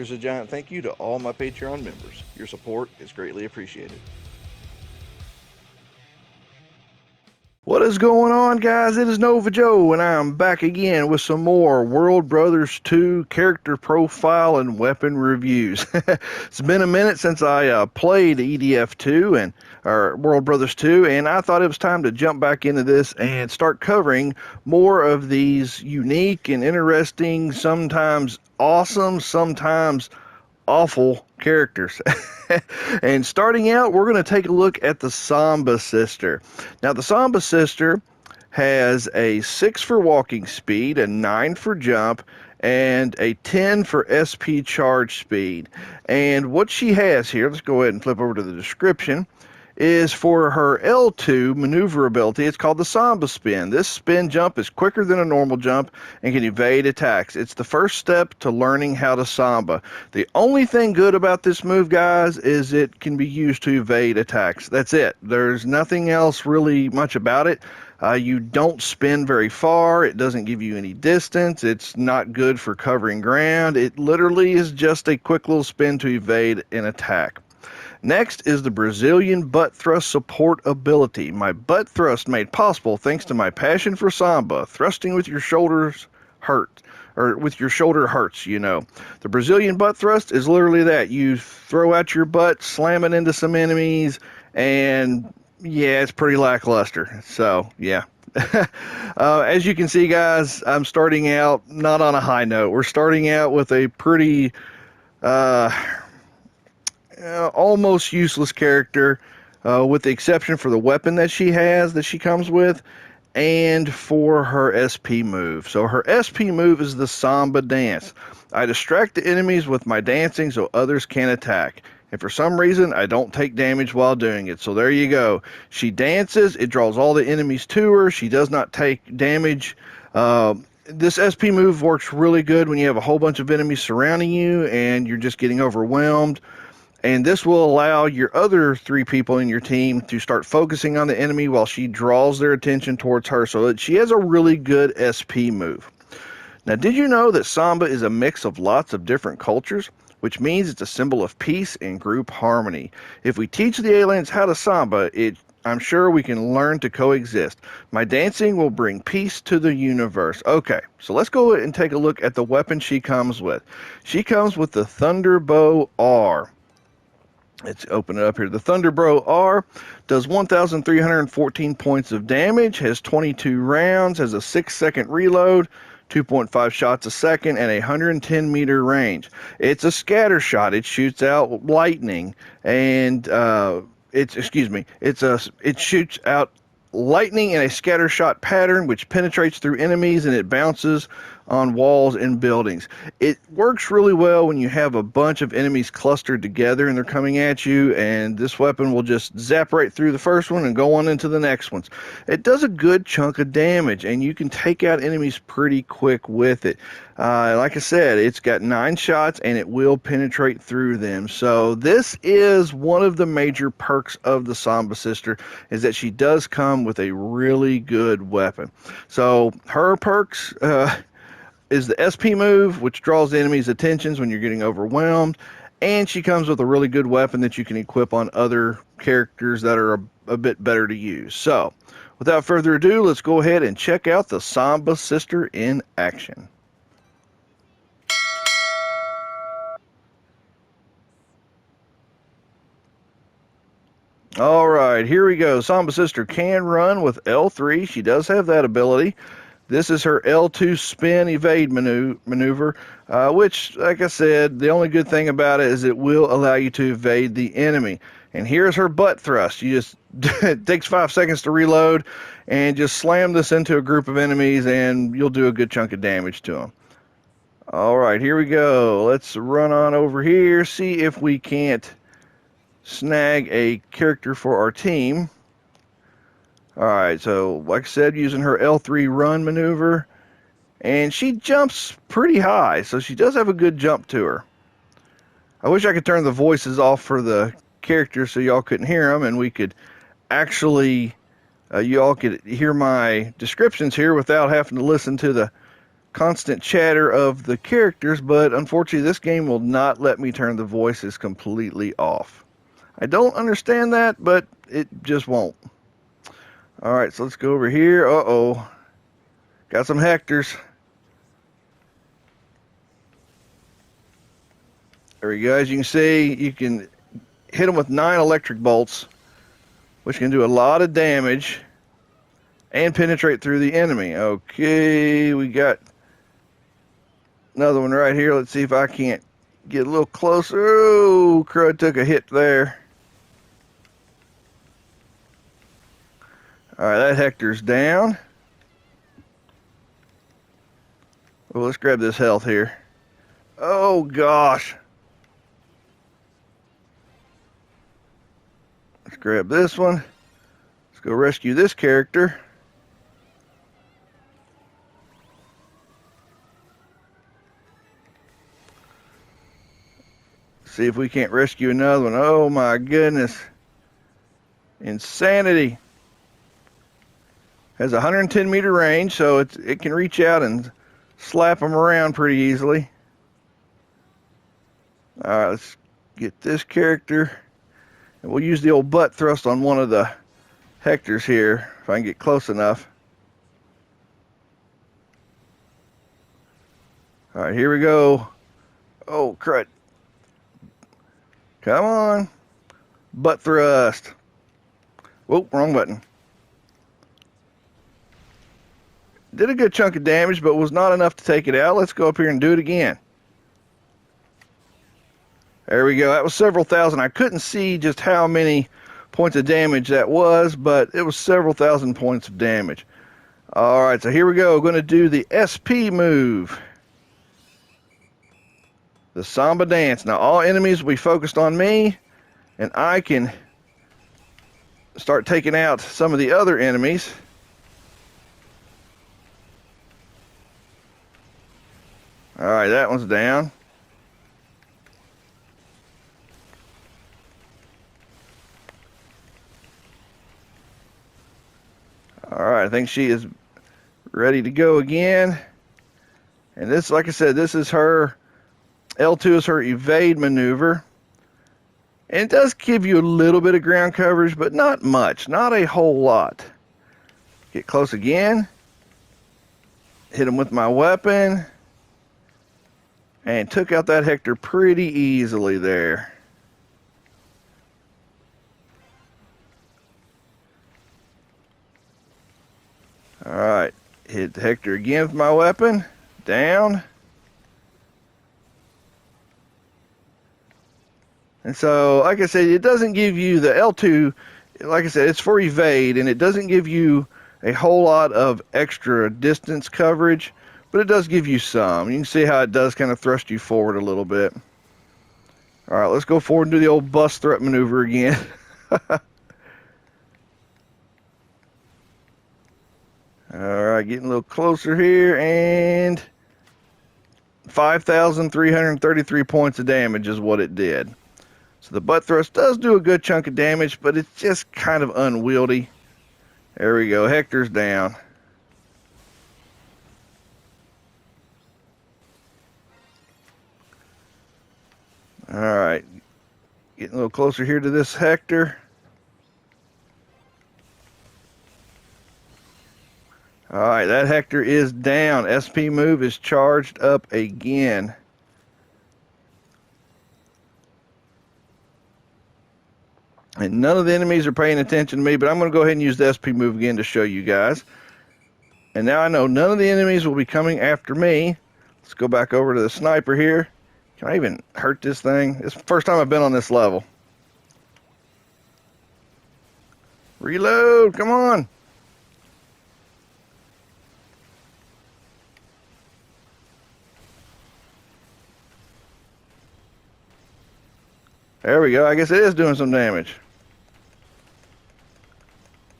Here's a giant thank you to all my Patreon members. Your support is greatly appreciated. What is going on, guys? It is Nova Joe, and I'm back again with some more World Brothers 2 character profile and weapon reviews. It's been a minute since I played EDF 2 or World Brothers 2, and I thought it was time to jump back into this and start covering more of these unique and interesting, sometimes awesome, sometimes awful characters. And starting out, we're going to take a look at the Samba Sister. Now, the Samba Sister has a 6 for walking speed, a 9 for jump, and a 10 for SP charge speed. And what she has here, let's go ahead and flip over to the description, is for her L2 maneuverability. It's called the Samba Spin. This spin jump is quicker than a normal jump and can evade attacks. It's the first step to learning how to Samba. The only thing good about this move, guys, is it can be used to evade attacks. That's it. There's nothing else really much about it. You don't spin very far. It doesn't give you any distance. It's not good for covering ground. It literally is just a quick little spin to evade an attack. Next is the Brazilian butt thrust support ability. My butt thrust made possible thanks to my passion for Samba. Thrusting with your shoulders hurts, or with your shoulder hurts, you know. The Brazilian butt thrust is literally that. You throw out your butt, slam it into some enemies, and yeah, it's pretty lackluster. So, yeah. As you can see, guys, I'm starting out not on a high note. We're starting out with a pretty almost useless character, with the exception for the weapon that she has, that she comes with, and for her SP move. So her SP move is the Samba dance. I distract the enemies with my dancing so others can attack. And for some reason, I don't take damage while doing it. So there you go. She dances. It draws all the enemies to her. She does not take damage. This SP move works really good when you have a whole bunch of enemies surrounding you and you're just getting overwhelmed. And this will allow your other 3 people in your team to start focusing on the enemy while she draws their attention towards her. So that she has a really good SP move. Now, did you know that Samba is a mix of lots of different cultures? Which means it's a symbol of peace and group harmony. If we teach the aliens how to Samba, I'm sure we can learn to coexist. My dancing will bring peace to the universe. Okay, so let's go and take a look at the weapon she comes with. She comes with the Thunderbow R. Let's open it up here. The Thunderbow R does 1,314 points of damage, has 22 rounds, has a 6-second reload, 2.5 shots a second, and a 110-meter range. It's a scatter shot. It shoots out lightning, and it shoots out lightning in a scatter shot pattern, which penetrates through enemies and it bounces on walls and buildings. It works really well when you have a bunch of enemies clustered together and they're coming at you, and this weapon will just zap right through the first one and go on into the next ones. It does a good chunk of damage, and you can take out enemies pretty quick with it. Like I said, it's got 9 shots and it will penetrate through them. So this is one of the major perks of the Samba Sister, is that she does come with a really good weapon. So her perks is the SP move, which draws the enemy's attentions when you're getting overwhelmed, and she comes with a really good weapon that you can equip on other characters that are a bit better to use. So without further ado, let's go ahead and check out the Samba Sister in action. All right, here we go. Samba Sister can run with L3. She does have that ability. This is her L2 spin evade maneuver, which, like I said, the only good thing about it is it will allow you to evade the enemy. And here's her butt thrust. You just, it takes 5 seconds to reload, and just slam this into a group of enemies, and you'll do a good chunk of damage to them. All right, here we go. Let's run on over here, see if we can't snag a character for our team. Alright, so like I said, using her L3 run maneuver, and she jumps pretty high, so she does have a good jump to her. I wish I could turn the voices off for the characters so y'all couldn't hear them, and we could actually, y'all could hear my descriptions here without having to listen to the constant chatter of the characters, but unfortunately this game will not let me turn the voices completely off. I don't understand that, but it just won't. Alright, so let's go over here. Uh-oh. Got some Hectors. There we go. As you can see, you can hit them with 9 electric bolts, which can do a lot of damage and penetrate through the enemy. Okay, we got another one right here. Let's see if I can't get a little closer. Oh, Crud took a hit there. All right, that Hector's down. Well, let's grab this health here. Oh, gosh. Let's grab this one. Let's go rescue this character. See if we can't rescue another one. Oh, my goodness. Insanity. Has a 110-meter range, so it can reach out and slap them around pretty easily. All right, let's get this character. And we'll use the old butt thrust on one of the Hectors here, if I can get close enough. All right, here we go. Oh, crud. Come on. Butt thrust. Whoa, wrong button. Did a good chunk of damage, but was not enough to take it out. Let's go up here and do it again. There we go. That was several thousand. I couldn't see just how many points of damage that was, but it was several thousand points of damage. All right, so here we go. Going to do the SP move. The Samba dance. Now, all enemies will be focused on me, and I can start taking out some of the other enemies. All right, that one's down. All right, I think she is ready to go again. And this, like I said, this is her, L2 is her evade maneuver. And it does give you a little bit of ground coverage, but not much, not a whole lot. Get close again. Hit him with my weapon. And took out that Hector pretty easily there. Alright, hit Hector again with my weapon. Down. And so, like I said, it doesn't give you the L2, like I said, it's for evade, and it doesn't give you a whole lot of extra distance coverage, but it does give you some. You can see how it does kind of thrust you forward a little bit. Alright, let's go forward and do the old bus threat maneuver again. Alright, getting a little closer here, and 5,333 points of damage is what it did. So the butt thrust does do a good chunk of damage, but it's just kind of unwieldy. There we go, Hector's down. Alright, getting a little closer here to this Hector. Alright, that Hector is down. SP move is charged up again. And none of the enemies are paying attention to me, but I'm going to go ahead and use the SP move again to show you guys. And now I know none of the enemies will be coming after me. Let's go back over to the sniper here. Can I even hurt this thing? It's the first time I've been on this level. Reload, come on. There we go. I guess it is doing some damage.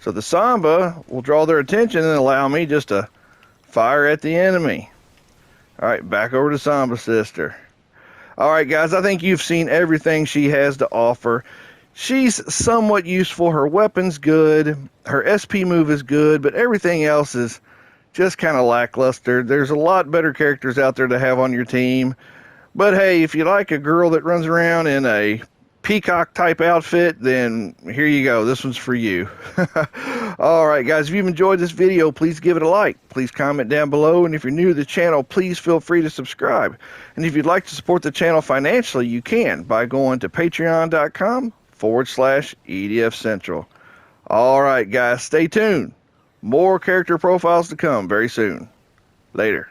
So the Samba will draw their attention and allow me just to fire at the enemy. All right, back over to Samba Sister. All right, guys, I think you've seen everything she has to offer. She's somewhat useful. Her weapon's good. Her SP move is good, but everything else is just kind of lackluster. There's a lot better characters out there to have on your team. But hey, if you like a girl that runs around in a peacock type outfit, then here you go. This one's for you. All right, guys, if you've enjoyed this video, please give it a like. Please comment down below. And if you're new to the channel, please feel free to subscribe. And if you'd like to support the channel financially, you can by going to patreon.com/EDF Central. All right, guys, stay tuned. More character profiles to come very soon. Later.